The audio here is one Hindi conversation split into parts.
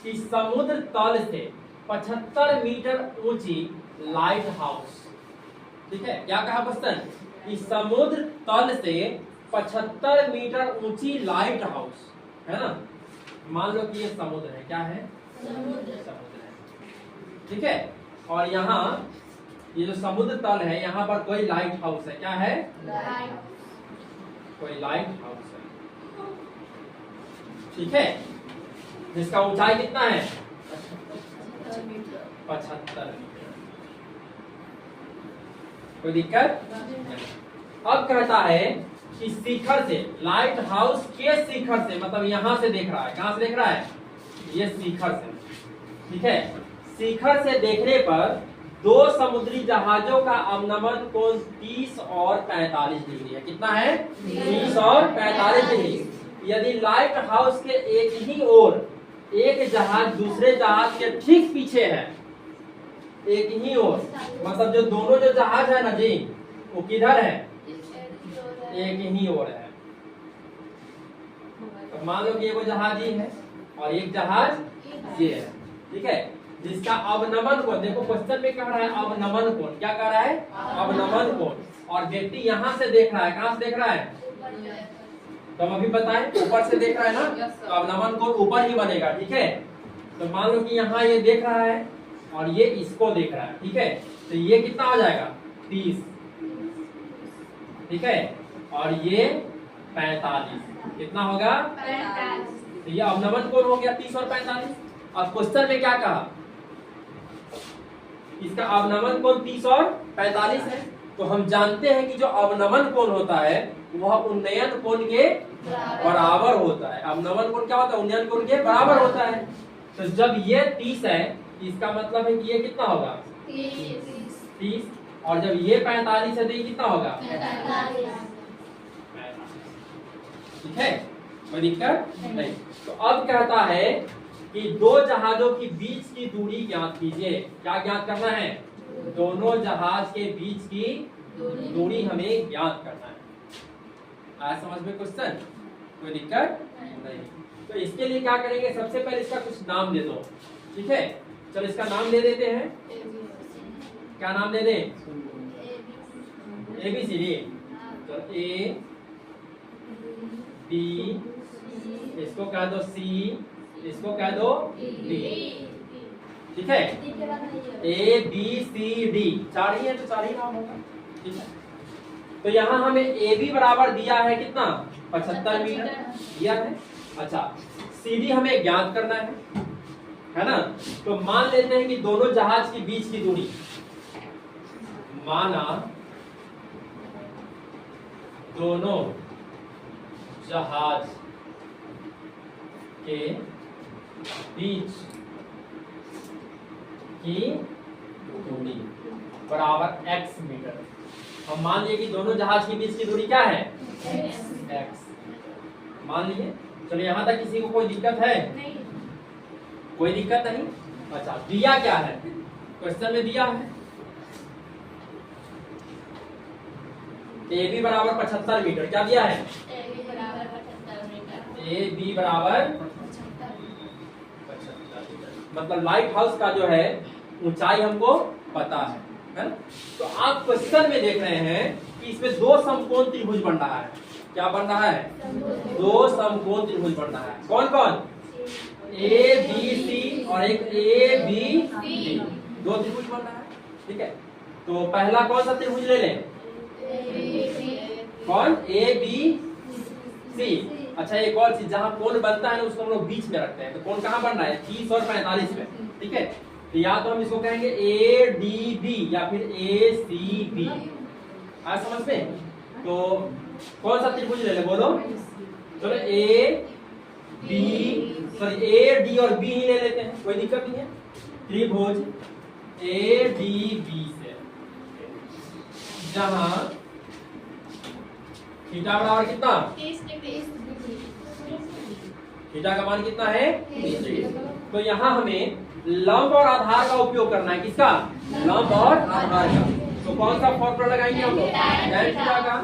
कि समुद्र तल से 75 मीटर ऊंची लाइट हाउस, ठीक है, क्या कहा क्वेश्चन, कि समुद्र तल से 75 मीटर ऊंची लाइट हाउस है ना, मान लो कि ये समुद्र है, क्या है, समुद्र है, ठीक है, और यहाँ ये जो समुद्र तल है यहाँ पर कोई लाइट हाउस है, क्या है, कोई लाइट हाउस है, ठीक है, जिसका ऊंचाई कितना है, 75 मीटर। कोई दिक्कत नहीं। अब कहता है कि शिखर से, लाइट हाउस के शिखर से, मतलब यहां से देख रहा है, कहां से देख रहा है, ये शिखर से, ठीक है, शिखर से देखने पर दो समुद्री जहाजों का अवनमन कोण 30 और 45 डिग्री है, कितना है, 30 और 45 डिग्री। यदि लाइट हाउस के एक ही ओर एक जहाज दूसरे जहाज के ठीक पीछे है, एक ही ओर, मतलब जो दोनों जो जहाज है ना जी, वो किधर है, एक ही ओर है, तो मान लो कि ये वो जहाज ही है और एक जहाज ये है, ठीक है, जिसका अवनमन कोण, देखो क्वेश्चन में कह रहा है अवनमन कोण, क्या कह रहा है, अवनमन कोण, और व्यक्ति यहां से देख रहा है, कहां से देख रहा है, तो हम अभी बताएं ऊपर से देख रहा है ना, तो अवनमन कोण ऊपर ही बनेगा, ठीक है, तो मान लो कि यहाँ ये देख रहा है और ये इसको देख रहा है, ठीक है, तो ये कितना हो जाएगा, 30, ठीक है, और ये 45, कितना होगा, 45, तो ये अवनमन कोण हो गया 30 और 45। अब क्वेश्चन में क्या कहा, इसका अवनमन कोण 30 और 45 है, तो हम जानते हैं कि जो अवनमन कोण होता है वह उन्नयन कोण के बराबर होता है। अवनमन कोण क्या होता है, उन्नयन कोण के बराबर होता है, तो जब ये 30 है इसका मतलब है कि ये कितना होगा, 30, और जब ये 45 है तो ये कितना होगा, 45, ठीक है, कोई दिक्कत नहीं। तो अब कहता है कि दो जहाजों के बीच की दूरी ज्ञात कीजिए, क्या ज्ञात करना है, दोनों जहाज के बीच की दूरी हमें ज्ञात करना है। आया समझ में क्वेश्चन, कोई दिक्कत नहीं। तो इसके लिए क्या करेंगे, सबसे पहले इसका कुछ नाम दे दो, ठीक है, चलो इसका नाम दे देते हैं, क्या नाम दे दें, ABCD, तो A B, इसको कह दो C, इसको कह दो D, ठीक है, ABCD, चार ही है तो चार ही नाम होगा, ठीक है। तो यहाँ हमें AB बराबर दिया है कितना, 75 मीटर दिया है, अच्छा CD हमें ज्ञात करना है ना, तो मान लेते हैं कि दोनों जहाज के बीच की दूरी, माना दोनों जहाज के बीच की दूरी बराबर x मीटर। हम मान लिए कि दोनों जहाज के बीच की दूरी क्या है, x मान लिए। चलो यहाँ तक किसी को कोई दिक्कत है, नहीं, कोई दिक्कत नहीं। अच्छा दिया क्या है, क्वेश्चन में दिया है AB बराबर 75 मीटर, क्या दिया है, AB बराबर 75 मीटर, मतलब लाइट हाउस का जो है ऊंचाई हमको पता है ना। तो आप क्वेश्चन में देख रहे हैं कि इसमें दो समकोण त्रिभुज बन रहा है, क्या बन रहा है, दो समकोण त्रिभुज बन रहा है, कौन कौन, ABC और एक ABD, दो त्रिभुज बन रहा है, ठीक है। तो पहला कौन सा त्रिभुज ले लें, कौन, ABC। अच्छा एक और चीज, जहां कोण बनता है ना उसको हम लोग बीच में रखते हैं, तो कोण कहाँ बन रहा है, 30 और 45 में, ठीक है। तो या तो हम इसको कहेंगे ADB या फिर ACB, आया समझ में। तो कौन सा त्रिभुज ले ले बोलो, चलो AD और B ही ले लेते हैं, कोई दिक्कत नहीं है। त्रिभुज ADB से जहां थीटा बराबर कितना, थीटा का मान कितना है, 30 डिग्री। तो यहाँ हमें लंब और आधार का उपयोग करना है, किसका, लंब और आधार का। तो कौन सा फॉर्मूला लगाएंगे हम लोग, tan थीटा का।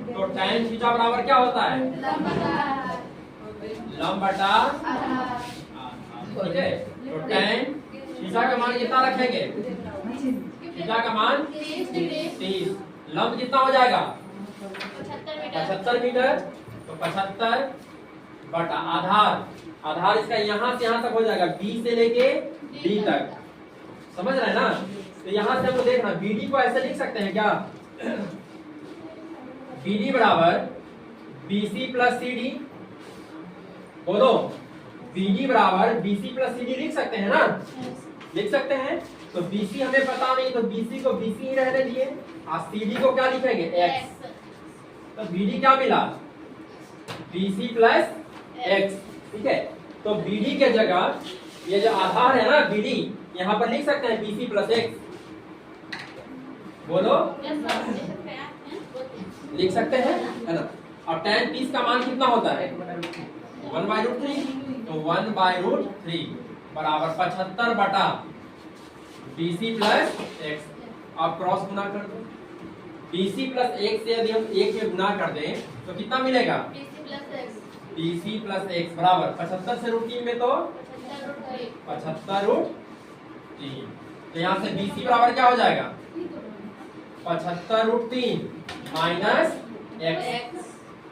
तो tan थीटा बराबर क्या होता है, लंब बटा आधार। ठीक है। तो tan थीटा का मान कितना रखेंगे? थीटा का मान 30। लंब कितना हो जाएगा? 75 मीटर। तो 75 बटा आधार, आधार इसका यहाँ से यहाँ तक हो जाएगा, B से लेके D तक, समझ रहे हैं ना? तो यहाँ से हमको देखना BD को ऐसे लिख सकते हैं क्या? BD बराबर BC प्लस CD, बोलो BD बराबर BC प्लस CD लिख सकते हैं ना? लिख सकते हैं। तो BC हमें पता नहीं, तो BC को BC ही रहने दिए, और CD को क्या लिखेंगे? X। तो BD क्या मिला? BC प्लस X, ठीक है। तो BD के जगह ये जो आधार है ना BD, यहाँ पर लिख सकते हैं BC प्लस X, बोलो लिख सकते हैं, है ना? और tan 30 का मान कितना होता है? 1/√3। तो 1/√3 बराबर 75 बटा BC प्लस X। आप क्रॉस गुना कर दो, BC प्लस X से यदि हम 1 में गुना कर दें तो कितना मिलेगा? BC प्लस X बराबर 75 से √3 में तो 75√3। तो यहाँ से BC बराबर क्या हो जाएगा? 75√3 माइनस X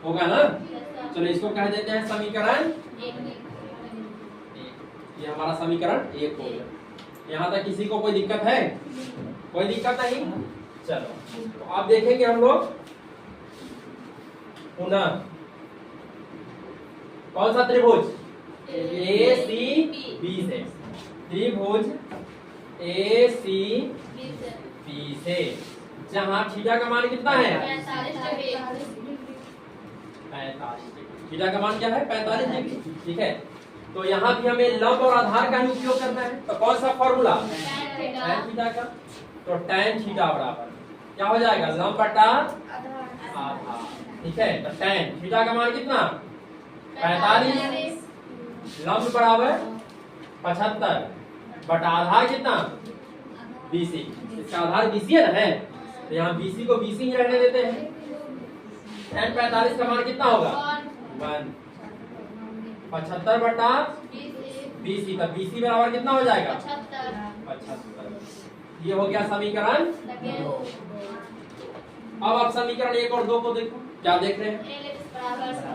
होगा ना? चलो इसको कह देते हैं समीकरण 1। ये हमारा समीकरण 1 हो गया। यहाँ तक किसी को कोई दिक्कत है? कोई दिक्कत नहीं? चलो तो आप देखेंगे हम लोग पुनः कौन सा त्रिभुज? ACB से, त्रिभुज ACB से, जहाँ थीटा का मान कितना है? 45। थीटा का मान क्या है? 45 डिग्री, ठीक है। तो यहाँ भी हमें लंब और आधार का ही उपयोग करना है। तो कौन सा फॉर्मूला? tan थीटा का। तो tan थीटा बराबर क्या हो जाएगा? लंब बटा आधार, ठीक है। तो tan थीटा का मान कितना? 45। लंब बराबर 75 बटा आधार कितना? BC। इसका आधार BC है ना? तो यहाँ BC को BC ही रहने देते हैं। tan 45 का मान कितना होगा? 1। 75 बटा BC, तो BC बराबर कितना हो जाएगा? 75। ये हो गया समीकरण। अब आप समीकरण 1 और 2 को देखो, क्या देख रहे हैं?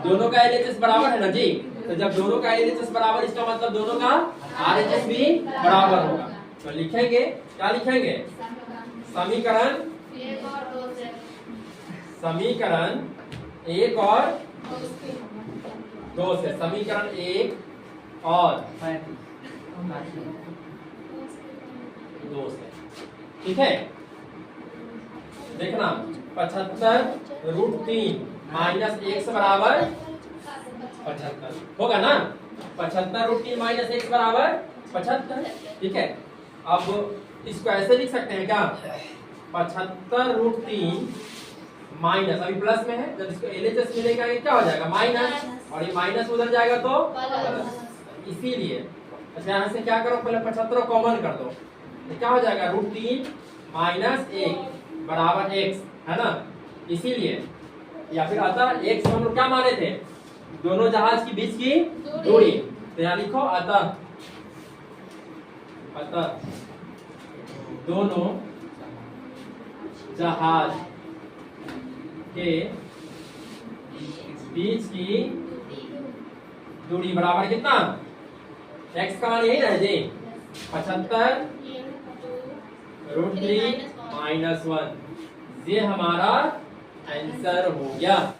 दोनों का LHS बराबर है ना जी? तो जब दोनों का LHS बराबर, इसका मतलब दोनों का RHS भी बराबर होगा। तो लिखेंगे, क्या लिखेंगे? समीकरण 1 और 2 से, समीकरण 1 और 2 से, ठीक है। देखना 75√3 माइनस x बराबर 75 होगा ना? 75√3 माइनस x बराबर 75, ठीक है। अब इसको ऐसे लिख सकते हैं क्या? 75√3 माइनस, अभी प्लस में है, जब इसको LHS मिलेगा ये क्या हो जाएगा? माइनस, और ये माइनस उधर जाएगा तो प्लस। इसीलिए अच्छा यहाँ से क्या करो, पहले 75 कॉमन कर दो, तो क्या हो जाएगा? √3 माइनस 1 बराबर x, है ना? इसीलिए या फिर अतः x हम लोग क्या माने थे? दोनों जहाज के बीच की दूरी। तो यहाँ लिखो अतः दोनों जहाज के बीच की दूरी बराबर कितना? x का मान यही ना जी? 75√3 माइनस 1। ये हमारा आंसर हो गया।